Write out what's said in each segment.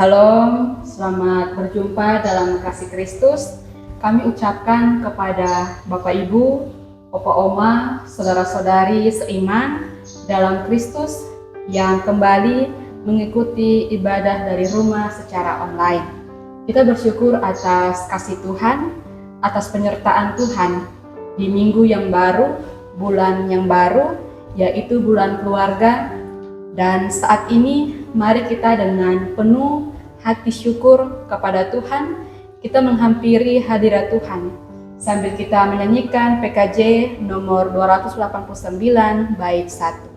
Salam, selamat berjumpa dalam kasih Kristus. Kami ucapkan kepada Bapak Ibu, Opa Oma, saudara-saudari seiman dalam Kristus yang kembali mengikuti ibadah dari rumah secara online. Kita bersyukur atas kasih Tuhan, atas penyertaan Tuhan di minggu yang baru, bulan yang baru, yaitu bulan keluarga. Dan saat ini mari kita dengan penuh hati syukur kepada Tuhan, kita menghampiri hadirat Tuhan sambil kita menyanyikan PKJ nomor 289 bait 1.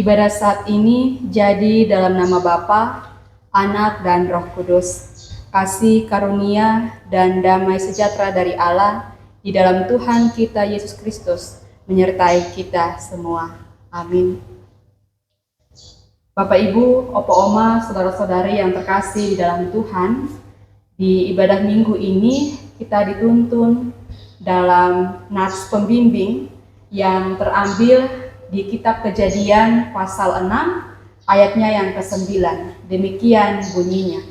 Ibadah saat ini jadi dalam nama Bapa, Anak, dan Roh Kudus. Kasih karunia dan damai sejahtera dari Allah di dalam Tuhan kita Yesus Kristus menyertai kita semua. Amin. Bapak Ibu, Opa Oma, saudara-saudari yang terkasih di dalam Tuhan, di ibadah minggu ini kita dituntun dalam nats pembimbing yang terambil di kitab Kejadian pasal 6 ayatnya yang ke-9. Demikian bunyinya.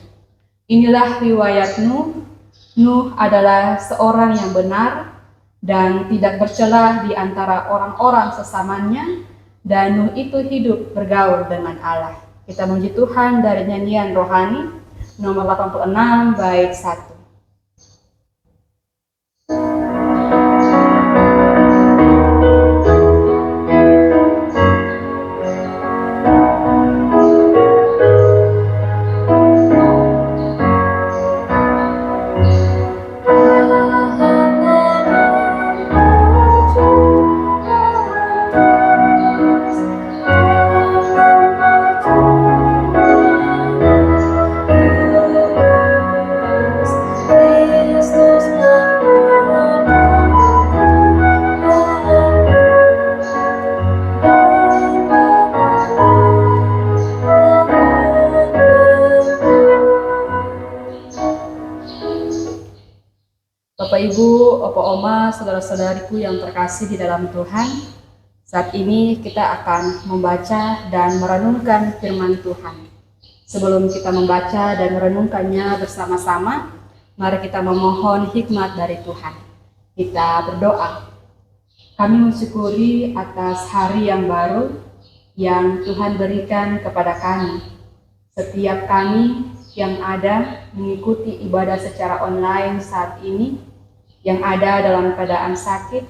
Inilah riwayat Nuh. Nuh adalah seorang yang benar dan tidak bercela di antara orang-orang sesamanya, dan Nuh itu hidup bergaul dengan Allah. Kita memuji Tuhan dari nyanyian rohani nomor 86 bait 1. Bapak Ibu, Opa Oma, saudara-saudariku yang terkasih di dalam Tuhan, saat ini kita akan membaca dan merenungkan firman Tuhan. Sebelum kita membaca dan merenungkannya bersama-sama, mari kita memohon hikmat dari Tuhan. Kita berdoa. Kami mensyukuri atas hari yang baru yang Tuhan berikan kepada kami. Setiap kami yang ada mengikuti ibadah secara online saat ini, yang ada dalam keadaan sakit,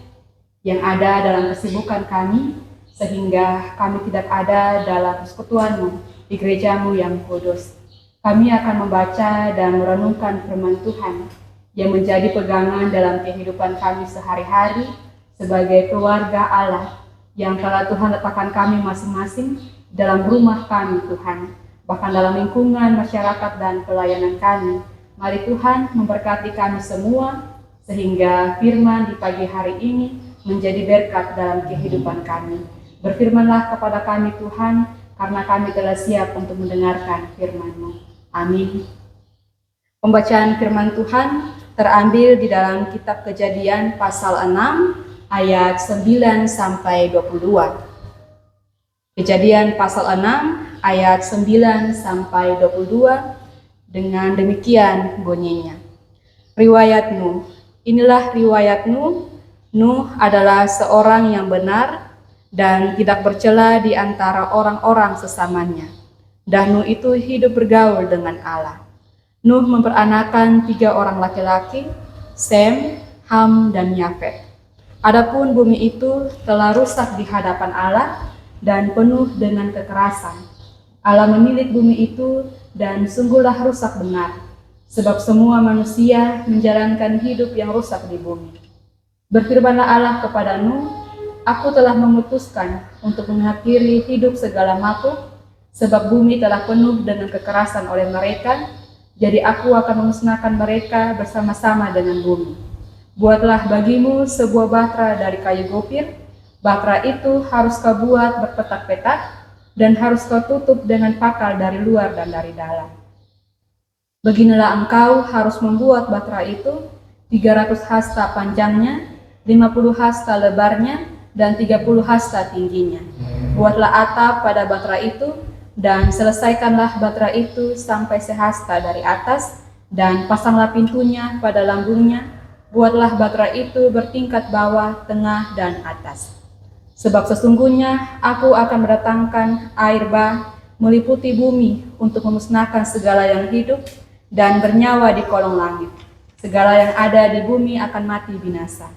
yang ada dalam kesibukan kami, sehingga kami tidak ada dalam persekutuan-Mu di gereja-Mu yang kudus. Kami akan membaca dan merenungkan firman Tuhan yang menjadi pegangan dalam kehidupan kami sehari-hari sebagai keluarga Allah yang telah Tuhan letakkan kami masing-masing dalam rumah kami, Tuhan, bahkan dalam lingkungan masyarakat dan pelayanan kami. Mari Tuhan memberkati kami semua, sehingga firman di pagi hari ini menjadi berkat dalam kehidupan kami. Berfirmanlah kepada kami Tuhan, karena kami telah siap untuk mendengarkan firman-Mu. Amin. Pembacaan firman Tuhan terambil di dalam kitab Kejadian pasal 6 ayat 9 sampai 22. Kejadian pasal 6 ayat 9 sampai 22 dengan demikian bunyinya. Riwayat Nuh. Inilah riwayat Nuh. Nuh adalah seorang yang benar dan tidak bercela di antara orang-orang sesamanya. Dan Nuh itu hidup bergaul dengan Allah. Nuh memperanakan 3 orang laki-laki, Sem, Ham, dan Yafet. Adapun bumi itu telah rusak di hadapan Allah dan penuh dengan kekerasan. Allah menilik bumi itu dan sungguhlah rusak benar, sebab semua manusia menjalankan hidup yang rusak di bumi. Berfirmanlah Allah kepada Nuh, Aku telah memutuskan untuk mengakhiri hidup segala makhluk, sebab bumi telah penuh dengan kekerasan oleh mereka, jadi aku akan memusnahkan mereka bersama-sama dengan bumi. Buatlah bagimu sebuah batra dari kayu gopir. Batra itu harus kau buat berpetak-petak, dan harus kau tutup dengan pakal dari luar dan dari dalam. Beginilah engkau harus membuat batra itu, 300 hasta panjangnya, 50 hasta lebarnya, dan 30 hasta tingginya. Buatlah atap pada batra itu, dan selesaikanlah batra itu sampai sehasta dari atas, dan pasanglah pintunya pada lambungnya. Buatlah batra itu bertingkat bawah, tengah, dan atas. Sebab sesungguhnya aku akan mendatangkan air bah meliputi bumi untuk memusnahkan segala yang hidup dan bernyawa di kolong langit. Segala yang ada di bumi akan mati binasa.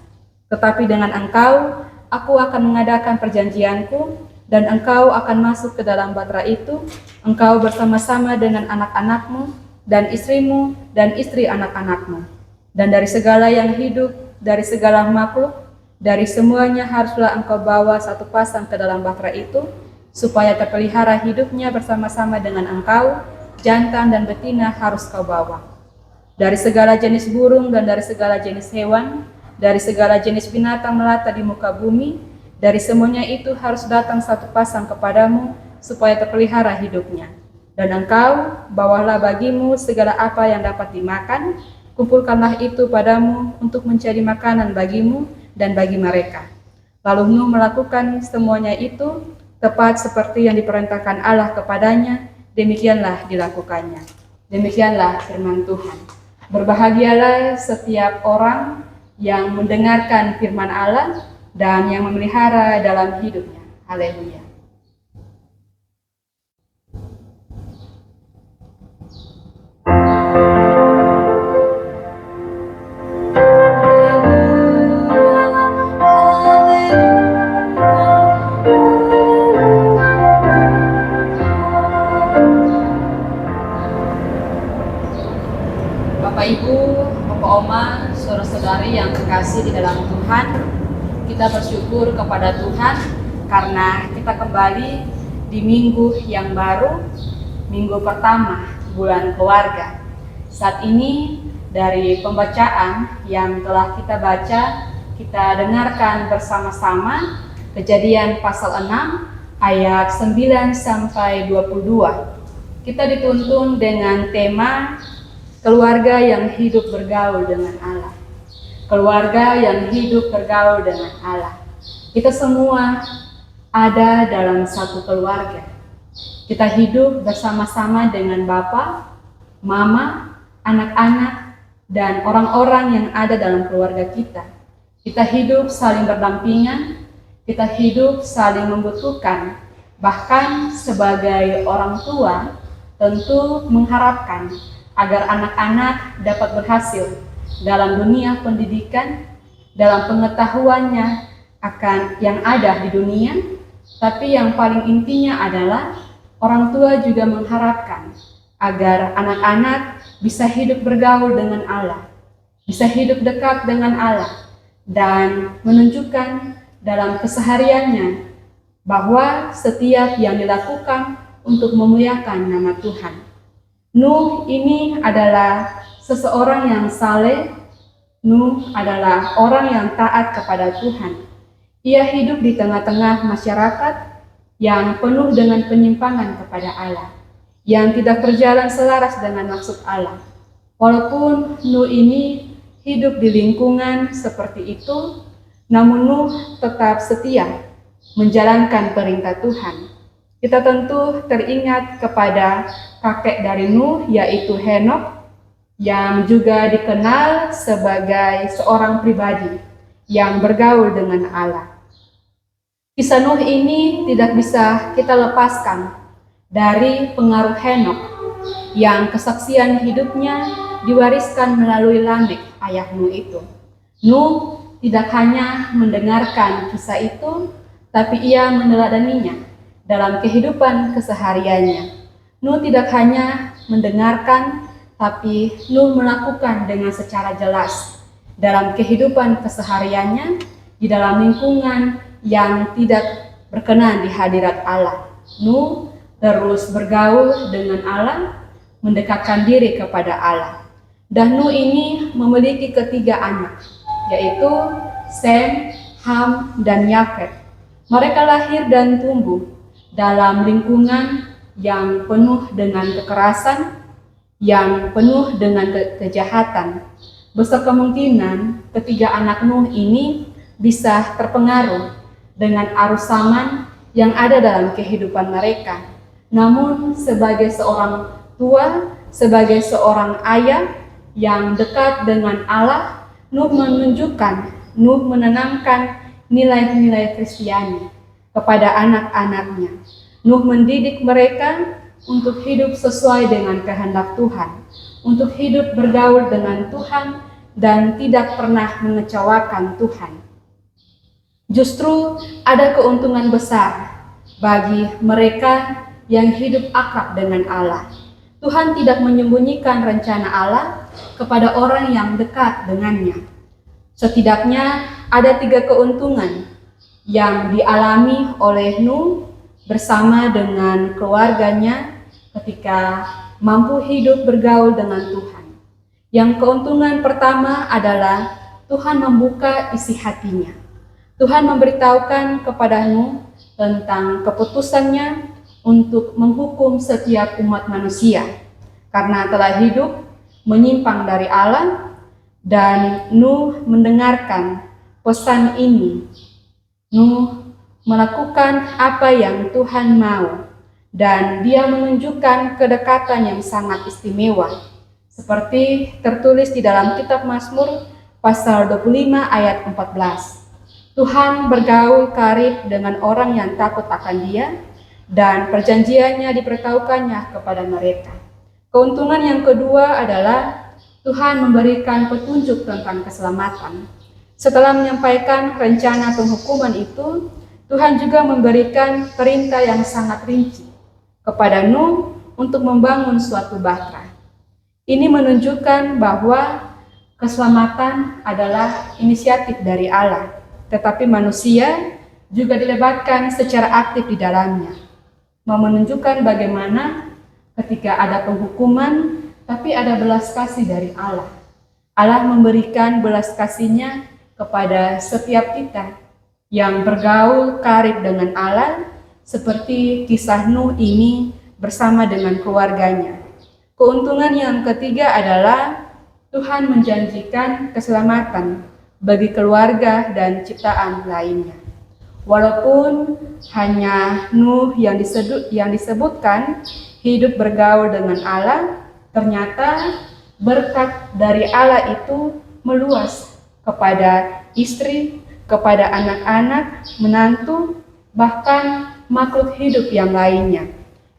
Tetapi dengan engkau, aku akan mengadakan perjanjianku, dan engkau akan masuk ke dalam batra itu, engkau bersama-sama dengan anak-anakmu, dan istrimu, dan istri anak-anakmu. Dan dari segala yang hidup, dari segala makhluk, dari semuanya haruslah engkau bawa satu pasang ke dalam batra itu, supaya terpelihara hidupnya bersama-sama dengan engkau, jantan dan betina harus kau bawa. Dari segala jenis burung dan dari segala jenis hewan, dari segala jenis binatang melata di muka bumi, dari semuanya itu harus datang satu pasang kepadamu, supaya terpelihara hidupnya. Dan engkau, bawalah bagimu segala apa yang dapat dimakan, kumpulkanlah itu padamu untuk menjadi makanan bagimu dan bagi mereka. Lalu Nuh melakukan semuanya itu, tepat seperti yang diperintahkan Allah kepadanya, demikianlah dilakukannya. Demikianlah firman Tuhan. Berbahagialah setiap orang yang mendengarkan firman Allah dan yang memelihara dalam hidupnya. Haleluya. Bapak Ibu, Bapak Oma, saudara-saudari yang terkasih di dalam Tuhan, kita bersyukur kepada Tuhan karena kita kembali di minggu yang baru, minggu pertama bulan keluarga. Saat ini dari pembacaan yang telah kita baca, kita dengarkan bersama-sama Kejadian pasal 6 ayat 9 sampai 22. Kita dituntun dengan tema keluarga yang hidup bergaul dengan Allah. Keluarga yang hidup bergaul dengan Allah. Kita semua ada dalam satu keluarga. Kita hidup bersama-sama dengan Bapa, Mama, anak-anak, dan orang-orang yang ada dalam keluarga kita. Kita hidup saling berdampingan, kita hidup saling membutuhkan. Bahkan sebagai orang tua, tentu mengharapkan agar anak-anak dapat berhasil dalam dunia pendidikan, dalam pengetahuannya akan yang ada di dunia, tapi yang paling intinya adalah orang tua juga mengharapkan agar anak-anak bisa hidup bergaul dengan Allah, bisa hidup dekat dengan Allah, dan menunjukkan dalam kesehariannya bahwa setiap yang dilakukan untuk memuliakan nama Tuhan. Nuh ini adalah seseorang yang saleh. Nuh adalah orang yang taat kepada Tuhan. Ia hidup di tengah-tengah masyarakat yang penuh dengan penyimpangan kepada Allah, yang tidak berjalan selaras dengan maksud Allah. Walaupun Nuh ini hidup di lingkungan seperti itu, namun Nuh tetap setia menjalankan perintah Tuhan. Kita tentu teringat kepada kakek dari Nuh, yaitu Henokh, yang juga dikenal sebagai seorang pribadi yang bergaul dengan Allah. Kisah Nuh ini tidak bisa kita lepaskan dari pengaruh Henokh yang kesaksian hidupnya diwariskan melalui Lamek, ayah Nuh itu. Nuh tidak hanya mendengarkan kisah itu, tapi ia meneladaninya dalam kehidupan kesehariannya. Nuh tidak hanya mendengarkan, tapi Nuh melakukan dengan secara jelas dalam kehidupan kesehariannya, di dalam lingkungan yang tidak berkenan di hadirat Allah. Nuh terus bergaul dengan Allah, mendekatkan diri kepada Allah. Dan Nuh ini memiliki ketiga anak, yaitu Sem, Ham, dan Yafet. Mereka lahir dan tumbuh dalam lingkungan yang penuh dengan kekerasan, yang penuh dengan kejahatan. Besar kemungkinan ketiga anak Nuh ini bisa terpengaruh dengan arus zaman yang ada dalam kehidupan mereka. Namun sebagai seorang tua, sebagai seorang ayah yang dekat dengan Allah, Nuh menanamkan nilai-nilai Kristiani kepada anak-anaknya. Nuh mendidik mereka untuk hidup sesuai dengan kehendak Tuhan, untuk hidup bergaul dengan Tuhan dan tidak pernah mengecewakan Tuhan. Justru ada keuntungan besar bagi mereka yang hidup akrab dengan Allah. Tuhan tidak menyembunyikan rencana Allah kepada orang yang dekat dengannya. Setidaknya ada 3 keuntungan yang dialami oleh Nuh bersama dengan keluarganya ketika mampu hidup bergaul dengan Tuhan. Yang keuntungan pertama adalah Tuhan membuka isi hatinya. Tuhan memberitahukan kepada Nuh tentang keputusannya untuk menghukum setiap umat manusia karena telah hidup menyimpang dari Allah, dan Nuh mendengarkan pesan ini. Nuh melakukan apa yang Tuhan mau, dan dia menunjukkan kedekatan yang sangat istimewa, seperti tertulis di dalam kitab Mazmur pasal 25 ayat 14. Tuhan bergaul karib dengan orang yang takut akan Dia, dan perjanjiannya diberitahukannya kepada mereka. Keuntungan yang kedua adalah Tuhan memberikan petunjuk tentang keselamatan. Setelah menyampaikan rencana penghukuman itu, Tuhan juga memberikan perintah yang sangat rinci kepada Nuh untuk membangun suatu bahtera. Ini menunjukkan bahwa keselamatan adalah inisiatif dari Allah, tetapi manusia juga dilibatkan secara aktif di dalamnya. Menunjukkan bagaimana ketika ada penghukuman, tapi ada belas kasih dari Allah. Allah memberikan belas kasih-Nya kepada setiap kita yang bergaul karib dengan Allah, seperti kisah Nuh ini bersama dengan keluarganya. Keuntungan yang ketiga adalah Tuhan menjanjikan keselamatan bagi keluarga dan ciptaan lainnya. Walaupun hanya Nuh yang disebutkan hidup bergaul dengan Allah, ternyata berkat dari Allah itu meluas kepada istri, kepada anak-anak, menantu, bahkan makhluk hidup yang lainnya.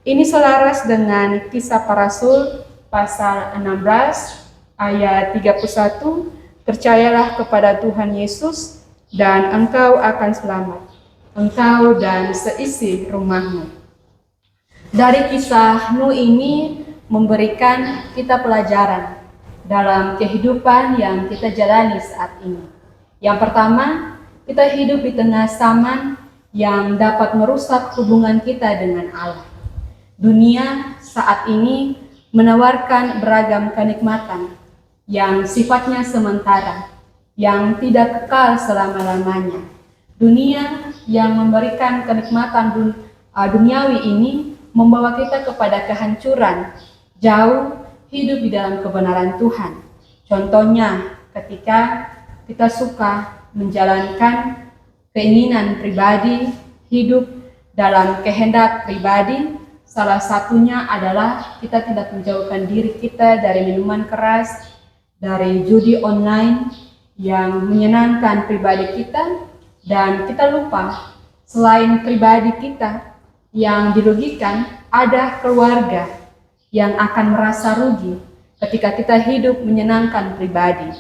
Ini selaras dengan Kisah Para Rasul pasal 16 ayat 31, percayalah kepada Tuhan Yesus dan engkau akan selamat, engkau dan seisi rumahmu. Dari kisah Nuh ini memberikan kita pelajaran dalam kehidupan yang kita jalani saat ini. Yang pertama, kita hidup di tengah zaman yang dapat merusak hubungan kita dengan Allah. Dunia saat ini menawarkan beragam kenikmatan yang sifatnya sementara, yang tidak kekal selama-lamanya. Dunia yang memberikan kenikmatan duniawi ini membawa kita kepada kehancuran, jauh hidup di dalam kebenaran Tuhan. Contohnya, ketika kita suka menjalankan keinginan pribadi, hidup dalam kehendak pribadi, salah satunya adalah kita tidak menjauhkan diri kita dari minuman keras, dari judi online yang menyenangkan pribadi kita, dan kita lupa selain pribadi kita yang dirugikan, ada keluarga yang akan merasa rugi ketika kita hidup menyenangkan pribadi.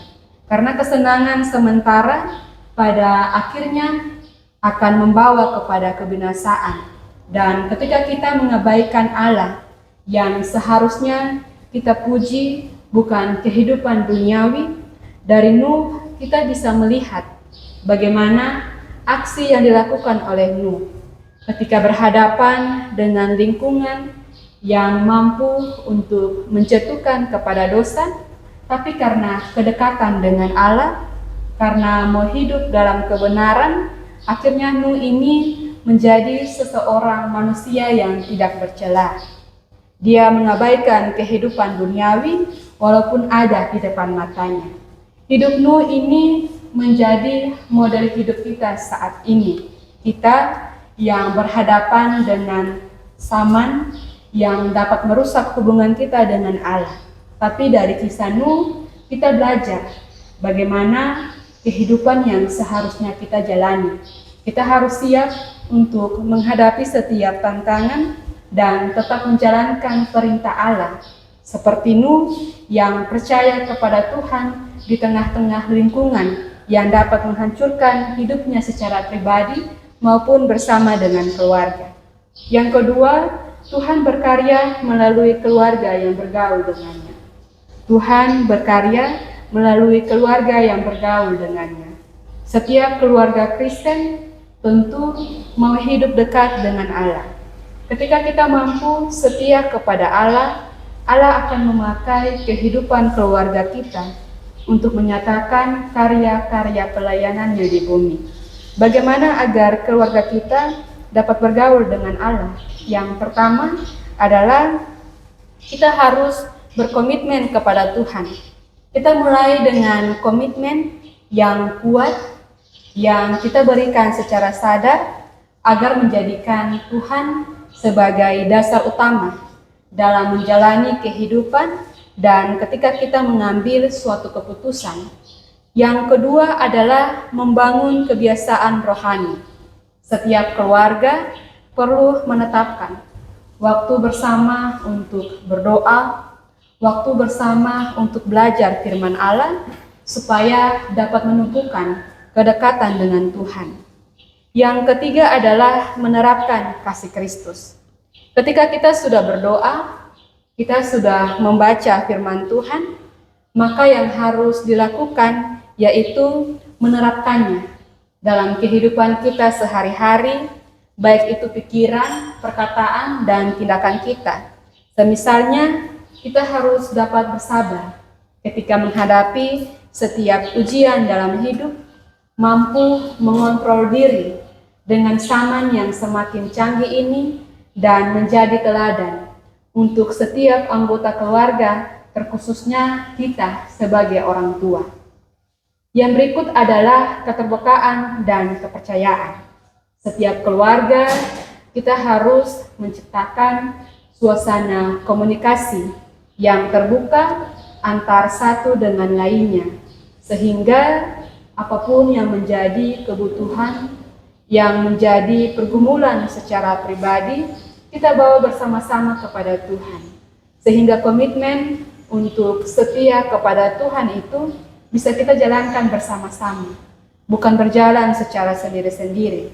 Karena kesenangan sementara pada akhirnya akan membawa kepada kebinasaan. Dan ketika kita mengabaikan Allah yang seharusnya kita puji bukan kehidupan duniawi, dari Nuh kita bisa melihat bagaimana aksi yang dilakukan oleh Nuh ketika berhadapan dengan lingkungan yang mampu untuk menjatuhkan kepada dosa, tapi karena kedekatan dengan Allah, karena mau hidup dalam kebenaran, akhirnya Nuh ini menjadi seseorang manusia yang tidak bercela. Dia mengabaikan kehidupan duniawi walaupun ada di depan matanya. Hidup Nuh ini menjadi model hidup kita saat ini. Kita yang berhadapan dengan zaman yang dapat merusak hubungan kita dengan Allah. Tapi dari kisah Nuh kita belajar bagaimana kehidupan yang seharusnya kita jalani. Kita harus siap untuk menghadapi setiap tantangan dan tetap menjalankan perintah Allah. Seperti Nuh yang percaya kepada Tuhan di tengah-tengah lingkungan yang dapat menghancurkan hidupnya secara pribadi maupun bersama dengan keluarga. Yang kedua, Tuhan berkarya melalui keluarga yang bergaul dengannya. Tuhan berkarya melalui keluarga yang bergaul dengannya. Setiap keluarga Kristen tentu mau hidup dekat dengan Allah. Ketika kita mampu setia kepada Allah, Allah akan memakai kehidupan keluarga kita untuk menyatakan karya-karya pelayanannya di bumi. Bagaimana agar keluarga kita dapat bergaul dengan Allah? Yang pertama adalah kita harus berkomitmen kepada Tuhan. Kita mulai dengan komitmen yang kuat yang kita berikan secara sadar agar menjadikan Tuhan sebagai dasar utama dalam menjalani kehidupan dan ketika kita mengambil suatu keputusan. Yang kedua adalah membangun kebiasaan rohani. Setiap keluarga perlu menetapkan waktu bersama untuk berdoa, waktu bersama untuk belajar firman Allah, supaya dapat menumbuhkan kedekatan dengan Tuhan. Yang ketiga adalah menerapkan kasih Kristus. Ketika kita sudah berdoa, kita sudah membaca firman Tuhan, maka yang harus dilakukan yaitu menerapkannya dalam kehidupan kita sehari-hari, baik itu pikiran, perkataan, dan tindakan kita. Semisalnya, kita harus dapat bersabar ketika menghadapi setiap ujian dalam hidup, mampu mengontrol diri dengan zaman yang semakin canggih ini dan menjadi teladan untuk setiap anggota keluarga, terkhususnya kita sebagai orang tua. Yang berikut adalah keterbukaan dan kepercayaan. Setiap keluarga kita harus menciptakan suasana komunikasi yang terbuka antar satu dengan lainnya, sehingga apapun yang menjadi kebutuhan, yang menjadi pergumulan secara pribadi, kita bawa bersama-sama kepada Tuhan. Sehingga komitmen untuk setia kepada Tuhan itu bisa kita jalankan bersama-sama, bukan berjalan secara sendiri-sendiri.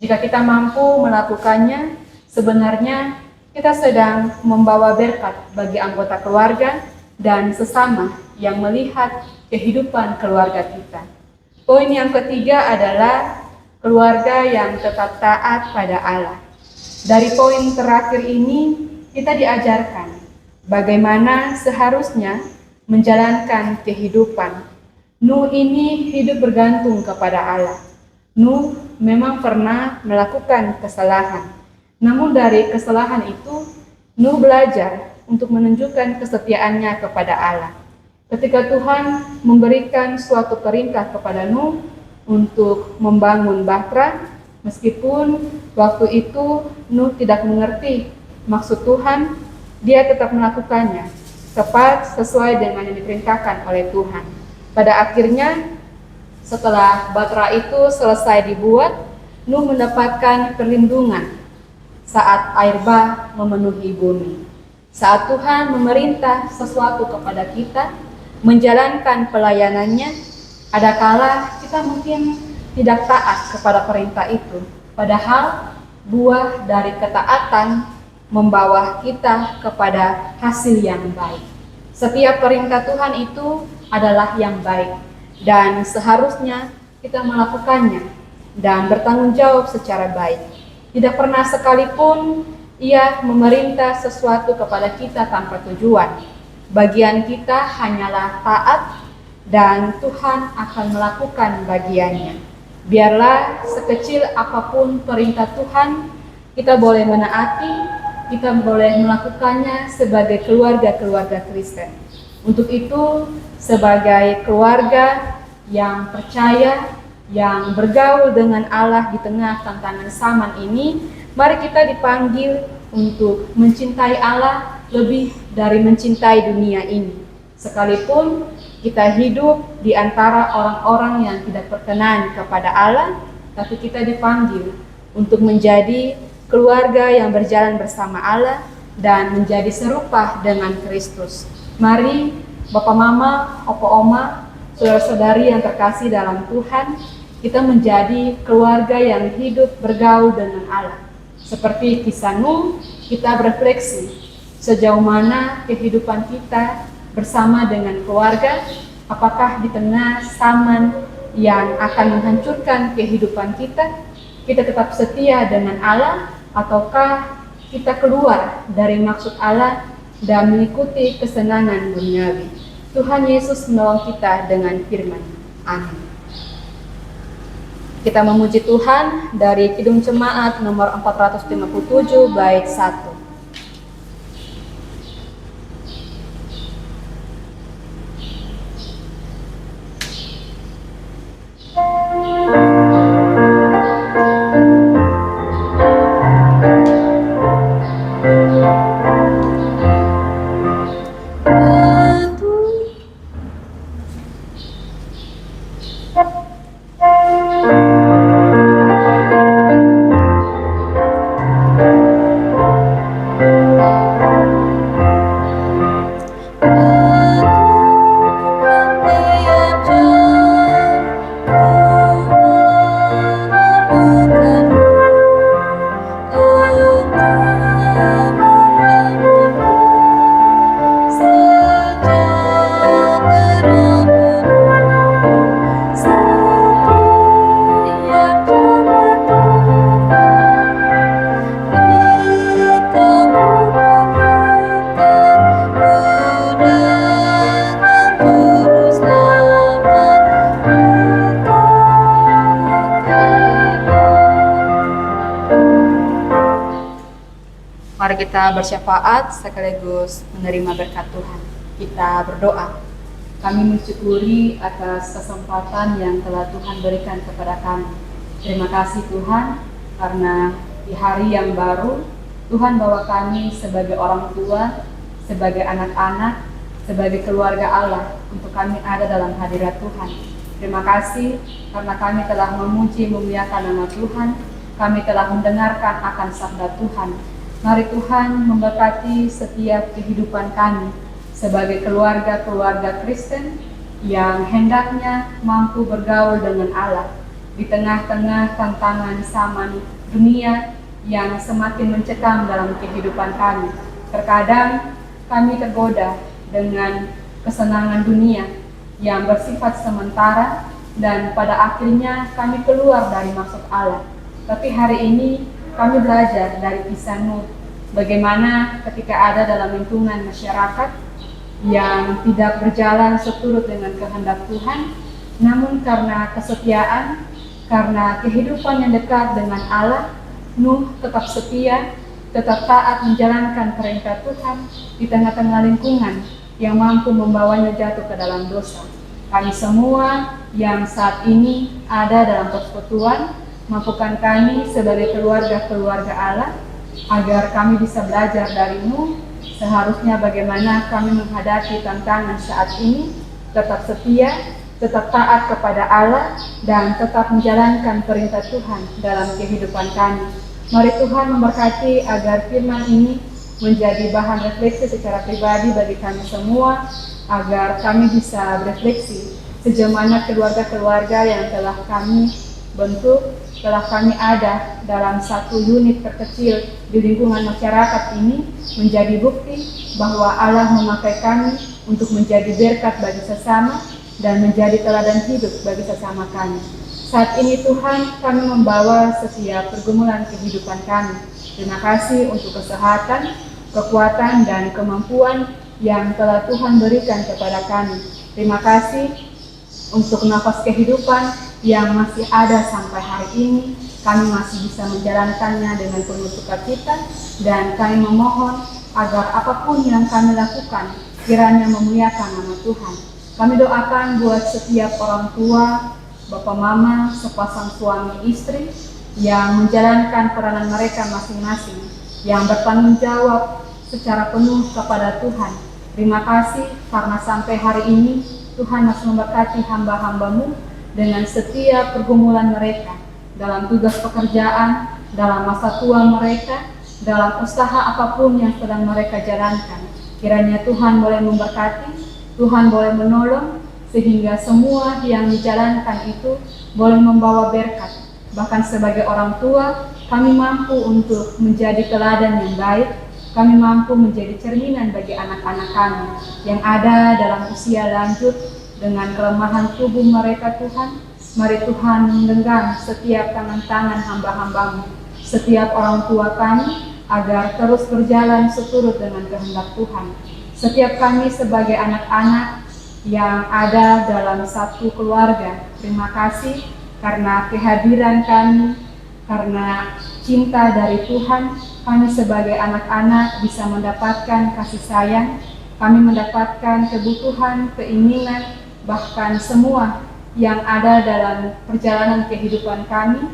Jika kita mampu melakukannya, sebenarnya kita sedang membawa berkat bagi anggota keluarga dan sesama yang melihat kehidupan keluarga kita. Poin yang ketiga adalah keluarga yang tetap taat pada Allah. Dari poin terakhir ini, kita diajarkan bagaimana seharusnya menjalankan kehidupan. Nuh ini hidup bergantung kepada Allah. Nuh memang pernah melakukan kesalahan. Namun dari kesalahan itu, Nuh belajar untuk menunjukkan kesetiaannya kepada Allah. Ketika Tuhan memberikan suatu perintah kepada Nuh untuk membangun bahtera, meskipun waktu itu Nuh tidak mengerti maksud Tuhan, dia tetap melakukannya tepat sesuai dengan yang diperintahkan oleh Tuhan. Pada akhirnya, setelah bahtera itu selesai dibuat, Nuh mendapatkan perlindungan saat air bah memenuhi bumi. Saat Tuhan memerintah sesuatu kepada kita, menjalankan pelayanannya, adakala kita mungkin tidak taat kepada perintah itu, padahal buah dari ketaatan membawa kita kepada hasil yang baik. Setiap perintah Tuhan itu adalah yang baik, dan seharusnya kita melakukannya dan bertanggung jawab secara baik. Tidak pernah sekalipun Ia memerintah sesuatu kepada kita tanpa tujuan. Bagian kita hanyalah taat, dan Tuhan akan melakukan bagiannya. Biarlah sekecil apapun perintah Tuhan, kita boleh menaati, kita boleh melakukannya sebagai keluarga-keluarga Kristen. Untuk itu, sebagai keluarga yang percaya, yang bergaul dengan Allah di tengah tantangan zaman ini, mari kita dipanggil untuk mencintai Allah lebih dari mencintai dunia ini. Sekalipun kita hidup di antara orang-orang yang tidak berkenan kepada Allah, tapi kita dipanggil untuk menjadi keluarga yang berjalan bersama Allah dan menjadi serupa dengan Kristus. Mari Bapak Mama, Opa Oma, saudara-saudari yang terkasih dalam Tuhan, kita menjadi keluarga yang hidup bergaul dengan Allah. Seperti kisah Nuh, kita berefleksi sejauh mana kehidupan kita bersama dengan keluarga, apakah di tengah zaman yang akan menghancurkan kehidupan kita tetap setia dengan Allah, ataukah kita keluar dari maksud Allah dan mengikuti kesenangan duniawi. Tuhan Yesus menolong kita dengan firman. Amin. Kita memuji Tuhan dari Kidung Jemaat nomor 457 bait 1. Mari kita bersyafaat sekaligus menerima berkat Tuhan. Kita berdoa. Kami mensyukuri atas kesempatan yang telah Tuhan berikan kepada kami. Terima kasih Tuhan, karena di hari yang baru, Tuhan bawa kami sebagai orang tua, sebagai anak-anak, sebagai keluarga Allah, untuk kami ada dalam hadirat Tuhan. Terima kasih karena kami telah memuji memuliakan nama Tuhan, kami telah mendengarkan akan sabda Tuhan. Mari Tuhan memberkati setiap kehidupan kami sebagai keluarga-keluarga Kristen yang hendaknya mampu bergaul dengan Allah di tengah-tengah tantangan zaman dunia yang semakin mencekam dalam kehidupan kami. Terkadang kami tergoda dengan kesenangan dunia yang bersifat sementara dan pada akhirnya kami keluar dari maksud Allah. Tapi hari ini kami belajar dari kisah Nuh, bagaimana ketika ada dalam lingkungan masyarakat yang tidak berjalan seturut dengan kehendak Tuhan, namun karena kesetiaan, karena kehidupan yang dekat dengan Allah, Nuh tetap setia, tetap taat menjalankan perintah Tuhan di tengah-tengah lingkungan yang mampu membawanya jatuh ke dalam dosa. Kami semua yang saat ini ada dalam persekutuan, mampukan kami sebagai keluarga-keluarga Allah agar kami bisa belajar dari Nuh, seharusnya bagaimana kami menghadapi tantangan saat ini, tetap setia, tetap taat kepada Allah, dan tetap menjalankan perintah Tuhan dalam kehidupan kami. Mari Tuhan memberkati agar firman ini menjadi bahan refleksi secara pribadi bagi kami semua, agar kami bisa berefleksi sejauh mana keluarga-keluarga yang telah kami bentuk, telah kami ada dalam satu unit terkecil di lingkungan masyarakat ini, menjadi bukti bahwa Allah memakai kami untuk menjadi berkat bagi sesama dan menjadi teladan hidup bagi sesama kami. Saat ini Tuhan, kami membawa setiap pergumulan kehidupan kami. Terima kasih untuk kesehatan, kekuatan, dan kemampuan yang telah Tuhan berikan kepada kami. Terima kasih untuk nafas kehidupan yang masih ada sampai hari ini. Kami masih bisa menjalankannya dengan penuh sukacita, dan kami memohon agar apapun yang kami lakukan kiranya memuliakan nama Tuhan. Kami doakan buat setiap orang tua, bapak mama, sepasang suami istri yang menjalankan peranan mereka masing-masing, yang bertanggung jawab secara penuh kepada Tuhan. Terima kasih karena sampai hari ini Tuhan masih memberkati hamba-hamba-Mu dengan setiap pergumulan mereka, dalam tugas pekerjaan, dalam masa tua mereka, dalam usaha apapun yang sedang mereka jalankan. Kiranya Tuhan boleh memberkati, Tuhan boleh menolong, sehingga semua yang dijalankan itu boleh membawa berkat. Bahkan sebagai orang tua, kami mampu untuk menjadi teladan yang baik. Kami mampu menjadi cerminan bagi anak-anak kami yang ada dalam usia lanjut dengan kelemahan tubuh mereka, Tuhan. Mari Tuhan menggenggam setiap tangan-tangan hamba-hamba-Mu, setiap orang tua kami, agar terus berjalan seturut dengan kehendak Tuhan. Setiap kami sebagai anak-anak yang ada dalam satu keluarga, terima kasih karena kehadiran kami, karena cinta dari Tuhan, kami sebagai anak-anak bisa mendapatkan kasih sayang, kami mendapatkan kebutuhan, keinginan, bahkan semua yang ada dalam perjalanan kehidupan kami.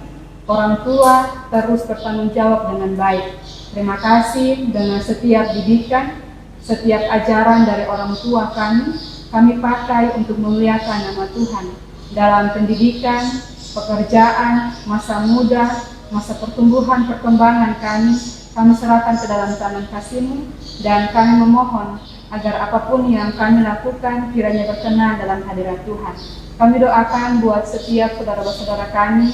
Orang tua terus bertanggung jawab dengan baik. Terima kasih dengan setiap didikan, setiap ajaran dari orang tua kami pakai untuk memuliakan nama Tuhan. Dalam pendidikan, pekerjaan, masa muda, masa pertumbuhan, perkembangan kami serahkan ke dalam tangan kasih-Mu, dan kami memohon agar apapun yang kami lakukan kiranya berkenan dalam hadirat Tuhan. Kami doakan buat setiap saudara-saudara kami,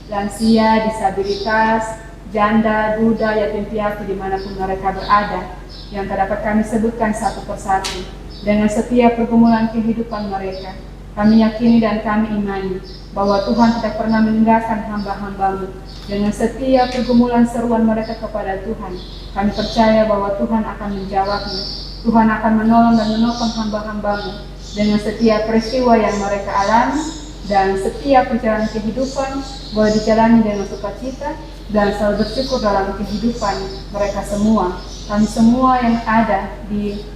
lansia, disabilitas, janda, duda, yatim piatu dimanapun mereka berada, yang dapat kami sebutkan satu persatu. Dengan setiap pergumulan kehidupan mereka, kami yakini dan kami imani bahwa Tuhan tidak pernah meninggalkan hamba-hamba-Mu. Dengan setiap pergumulan seruan mereka kepada Tuhan, kami percaya bahwa Tuhan akan menjawabnya. Tuhan akan menolong dan menopang hamba-hamba-Mu dengan setiap peristiwa yang mereka alami, dan setiap perjalanan kehidupan boleh dijalani dengan sukacita dan selalu bersyukur dalam kehidupan mereka semua. Kami semua yang ada di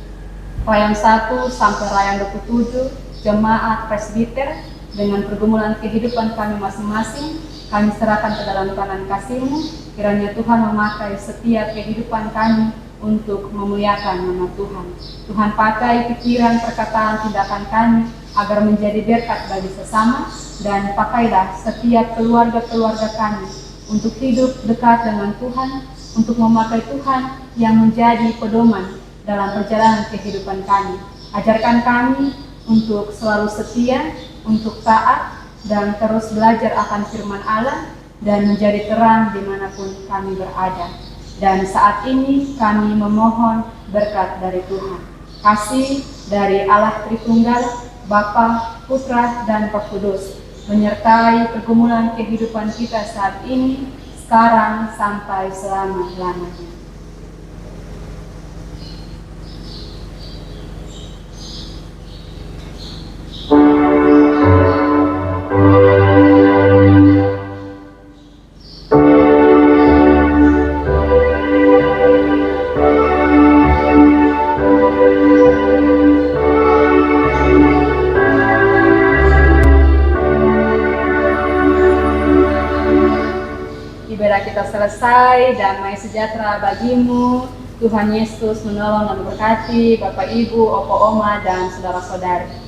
Layang 1 sampai Layang 27, jemaat presbiter, dengan pergumulan kehidupan kami masing-masing, kami serahkan ke dalam tangan kasih-Mu. Kiranya Tuhan memakai setiap kehidupan kami untuk memuliakan nama Tuhan. Tuhan pakai pikiran, perkataan, tindakan kami agar menjadi berkat bagi sesama, dan pakailah setiap keluarga-keluarga kami untuk hidup dekat dengan Tuhan, untuk memakai Tuhan yang menjadi pedoman dalam perjalanan kehidupan kami. Ajarkan kami untuk selalu setia, untuk taat, dan terus belajar akan firman Allah, dan menjadi terang dimanapun kami berada. Dan saat ini kami memohon berkat dari Tuhan, kasih dari Allah Tritunggal, Bapa, Putra, dan Roh Kudus, menyertai pergumulan kehidupan kita saat ini, sekarang, sampai selama-lamanya. Ibadah kita selesai, damai sejahtera bagimu. Tuhan Yesus menolong dan memberkati Bapak, Ibu, Opo, Oma, dan saudara-saudari.